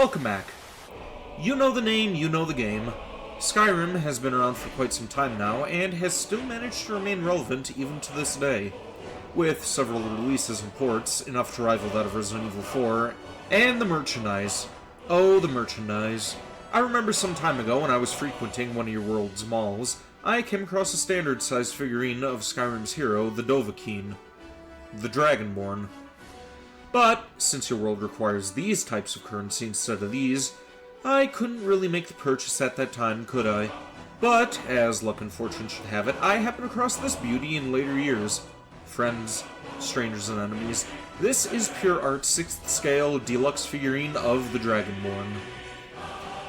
Welcome back. You know the name, you know the game. Skyrim has been around for quite some time now, and has still managed to remain relevant even to this day. With several releases and ports, enough to rival that of Resident Evil 4, and the merchandise. Oh, the merchandise. I remember some time ago when I was frequenting one of your world's malls, I came across a standard-sized figurine of Skyrim's hero, the Dovahkiin, the Dragonborn. But, since your world requires these types of currency instead of these, I couldn't really make the purchase at that time, could I? But, as luck and fortune should have it, I happened across this beauty in later years. Friends, strangers, and enemies, this is pure art 6th scale deluxe figurine of the Dragonborn.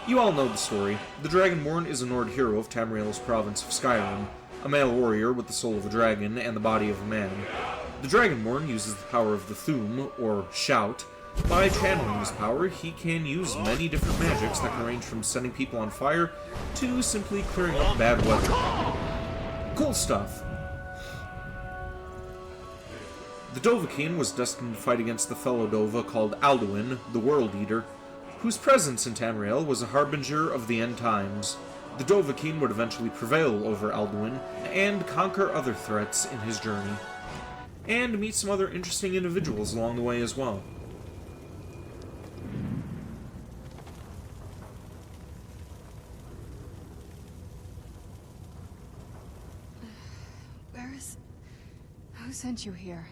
You all know the story. The Dragonborn is a Nord hero of Tamriel's province of Skyrim, a male warrior with the soul of a dragon and the body of a man. The Dragonborn uses the power of the Thu'um, or Shout. By channeling this power, he can use many different magics that can range from setting people on fire to simply clearing up bad weather. Cool stuff. The Dovahkiin was destined to fight against the fellow Dova called Alduin, the World Eater, whose presence in Tamriel was a harbinger of the end times. The Dovahkiin would eventually prevail over Alduin and conquer other threats in his journey, and meet some other interesting individuals along the way as well. Who sent you here?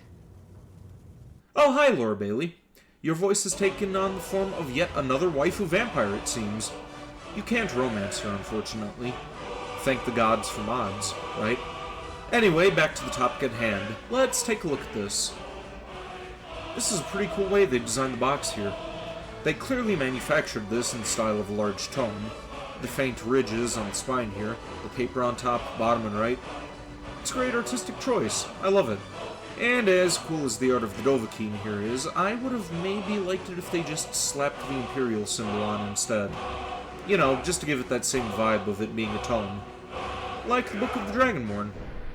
Oh, hi, Laura Bailey. Your voice has taken on the form of yet another waifu vampire, it seems. You can't romance her, unfortunately. Thank the gods for mods, right? Anyway, back to the topic at hand. Let's take a look at this. This is a pretty cool way they designed the box here. They clearly manufactured this in the style of a large tome. The faint ridges on the spine here, the paper on top, bottom, and right. It's a great artistic choice. I love it. And as cool as the art of the Dovahkiin here is, I would have maybe liked it if they just slapped the Imperial symbol on instead. You know, just to give it that same vibe of it being a tome. Like the Book of the Dragonborn.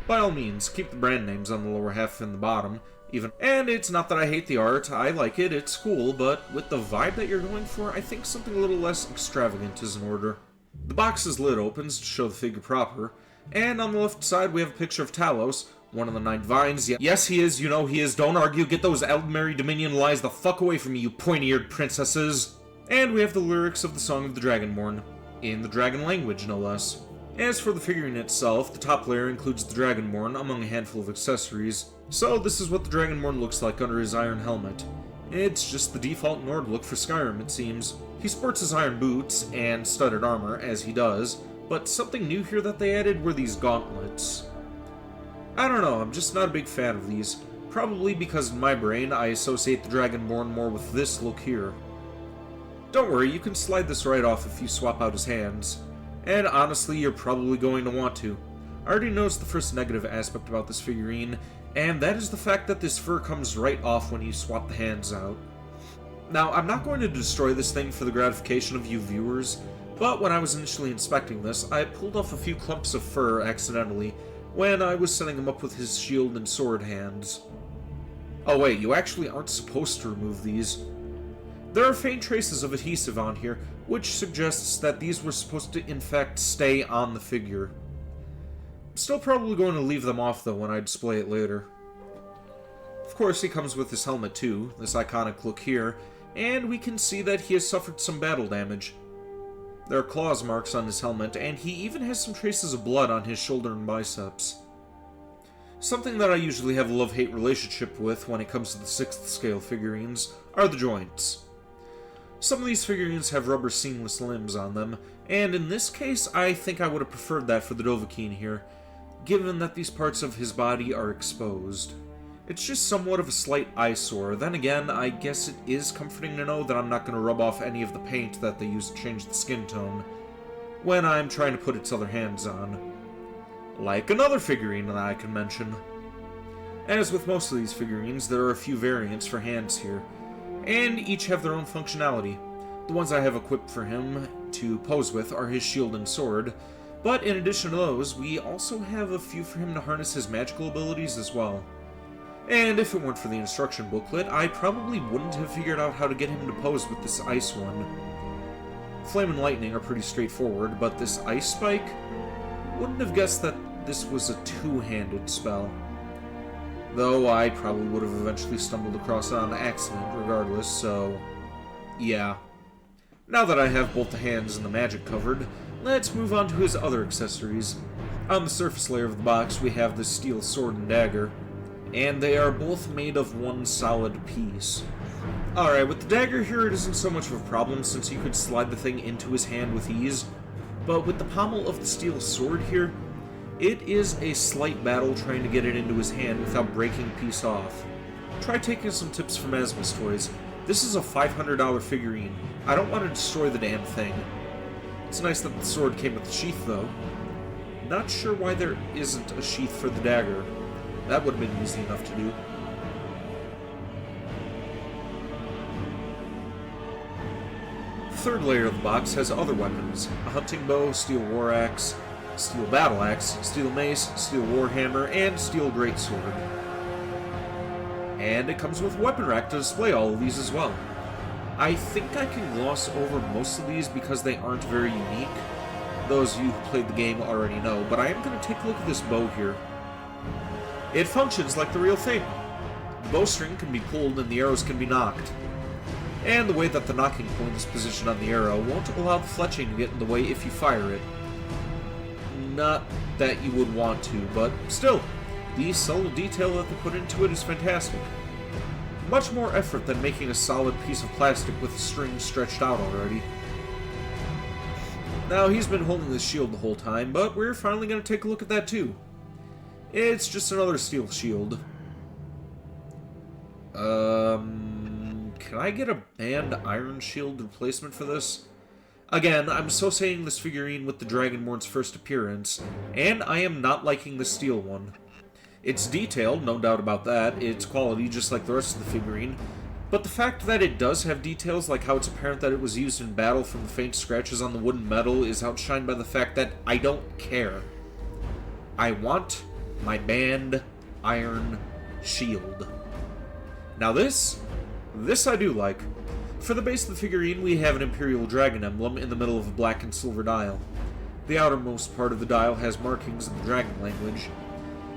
By all means, keep the brand names on the lower half and the bottom, even. And it's not that I hate the art, I like it, it's cool, but with the vibe that you're going for, I think something a little less extravagant is in order. The box's lid opens to show the figure proper, and on the left side we have a picture of Talos, one of the 9 vines. Yes, he is, you know he is, don't argue, get those Eldmeri Dominion lies the fuck away from me, you pointy-eared princesses! And we have the lyrics of the Song of the Dragonborn, in the dragon language, no less. As for the figurine itself, the top layer includes the Dragonborn among a handful of accessories, so this is what the Dragonborn looks like under his iron helmet. It's just the default Nord look for Skyrim, it seems. He sports his iron boots and studded armor, as he does, but something new here that they added were these gauntlets. I don't know, I'm just not a big fan of these. Probably because in my brain I associate the Dragonborn more with this look here. Don't worry, you can slide this right off if you swap out his hands. And honestly, you're probably going to want to. I already noticed the first negative aspect about this figurine, and that is the fact that this fur comes right off when you swap the hands out. Now, I'm not going to destroy this thing for the gratification of you viewers, but when I was initially inspecting this, I pulled off a few clumps of fur accidentally when I was setting him up with his shield and sword hands. Oh wait, you actually aren't supposed to remove these. There are faint traces of adhesive on here, which suggests that these were supposed to in fact stay on the figure. I'm still probably going to leave them off though when I display it later. Of course he comes with his helmet too, this iconic look here, and we can see that he has suffered some battle damage. There are claws marks on his helmet, and he even has some traces of blood on his shoulder and biceps. Something that I usually have a love-hate relationship with when it comes to the 6th scale figurines are the joints. Some of these figurines have rubber seamless limbs on them, and in this case I think I would have preferred that for the Dovahkiin here, given that these parts of his body are exposed. It's just somewhat of a slight eyesore. Then again, I guess it is comforting to know that I'm not going to rub off any of the paint that they use to change the skin tone when I'm trying to put its other hands on. Like another figurine that I can mention. As with most of these figurines, there are a few variants for hands here, and each have their own functionality. The ones I have equipped for him to pose with are his shield and sword, but in addition to those, we also have a few for him to harness his magical abilities as well. And if it weren't for the instruction booklet, I probably wouldn't have figured out how to get him to pose with this ice one. Flame and lightning are pretty straightforward, but this ice spike? Wouldn't have guessed that this was a two-handed spell. Though I probably would have eventually stumbled across it on accident regardless, so yeah. Now that I have both the hands and the magic covered, let's move on to his other accessories. On the surface layer of the box we have the steel sword and dagger, and they are both made of one solid piece. Alright, with the dagger here it isn't so much of a problem since you could slide the thing into his hand with ease, but with the pommel of the steel sword here, it is a slight battle trying to get it into his hand without breaking the piece off. Try taking some tips from Asmus Toys. This is a $500 figurine. I don't want to destroy the damn thing. It's nice that the sword came with a sheath though. Not sure why there isn't a sheath for the dagger. That would have been easy enough to do. The third layer of the box has other weapons. A hunting bow, steel war axe, steel battle axe, steel mace, steel warhammer, and steel greatsword. And it comes with a weapon rack to display all of these as well. I think I can gloss over most of these because they aren't very unique. Those of you who played the game already know, but I am going to take a look at this bow here. It functions like the real thing. The bowstring can be pulled and the arrows can be knocked. And the way that the knocking point is positioned on the arrow won't allow the fletching to get in the way if you fire it. Not that you would want to, but still, the subtle detail that they put into it is fantastic. Much more effort than making a solid piece of plastic with the string stretched out already. Now, he's been holding this shield the whole time, but we're finally going to take a look at that too. It's just another steel shield. Can I get a band iron shield replacement for this? Again, I'm associating this figurine with the Dragonborn's first appearance, and I am not liking the steel one. It's detailed, no doubt about that, it's quality just like the rest of the figurine, but the fact that it does have details like how it's apparent that it was used in battle from the faint scratches on the wooden metal is outshined by the fact that I don't care. I want my band iron shield. Now this I do like. For the base of the figurine, we have an Imperial Dragon emblem in the middle of a black and silver dial. The outermost part of the dial has markings in the dragon language,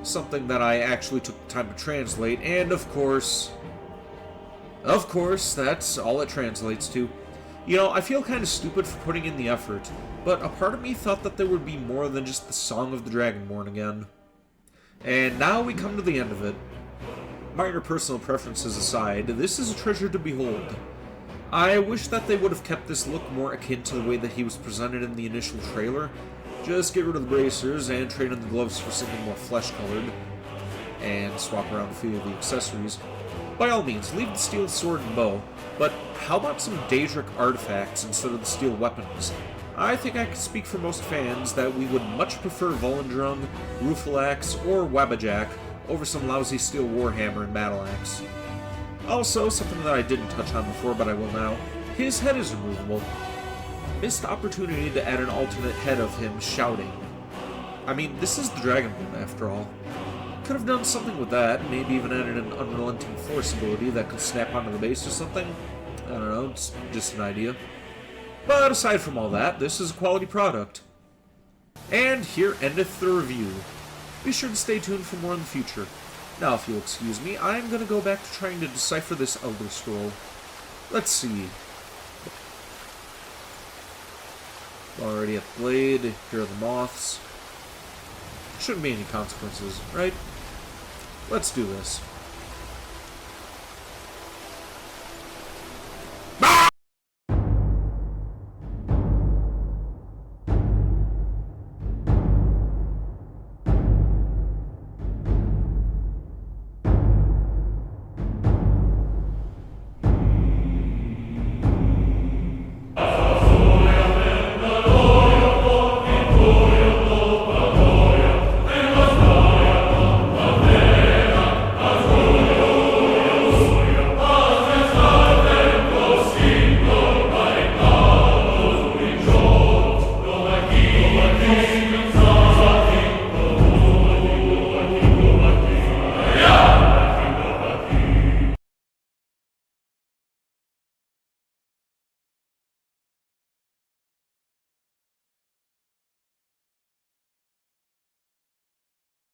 something that I actually took the time to translate, and of course, that's all it translates to. You know, I feel kind of stupid for putting in the effort, but a part of me thought that there would be more than just the Song of the Dragonborn again. And now we come to the end of it. Minor personal preferences aside, this is a treasure to behold. I wish that they would have kept this look more akin to the way that he was presented in the initial trailer. Just get rid of the bracers and trade in the gloves for something more flesh-colored, and swap around a few of the accessories. By all means, leave the steel sword and bow, but how about some Daedric artifacts instead of the steel weapons? I think I can speak for most fans that we would much prefer Volendrung, Rufalax, or Wabbajack over some lousy steel warhammer and battle axe. Also, something that I didn't touch on before, but I will now, his head is removable. Missed opportunity to add an alternate head of him shouting. I mean, this is the Dragonborn after all. Could have done something with that, maybe even added an unrelenting force ability that could snap onto the base or something. I don't know, it's just an idea. But aside from all that, this is a quality product. And here endeth the review. Be sure to stay tuned for more in the future. Now, if you'll excuse me, I'm going to go back to trying to decipher this Elder Scroll. Let's see. Already at the blade, here are the moths. Shouldn't be any consequences, right? Let's do this.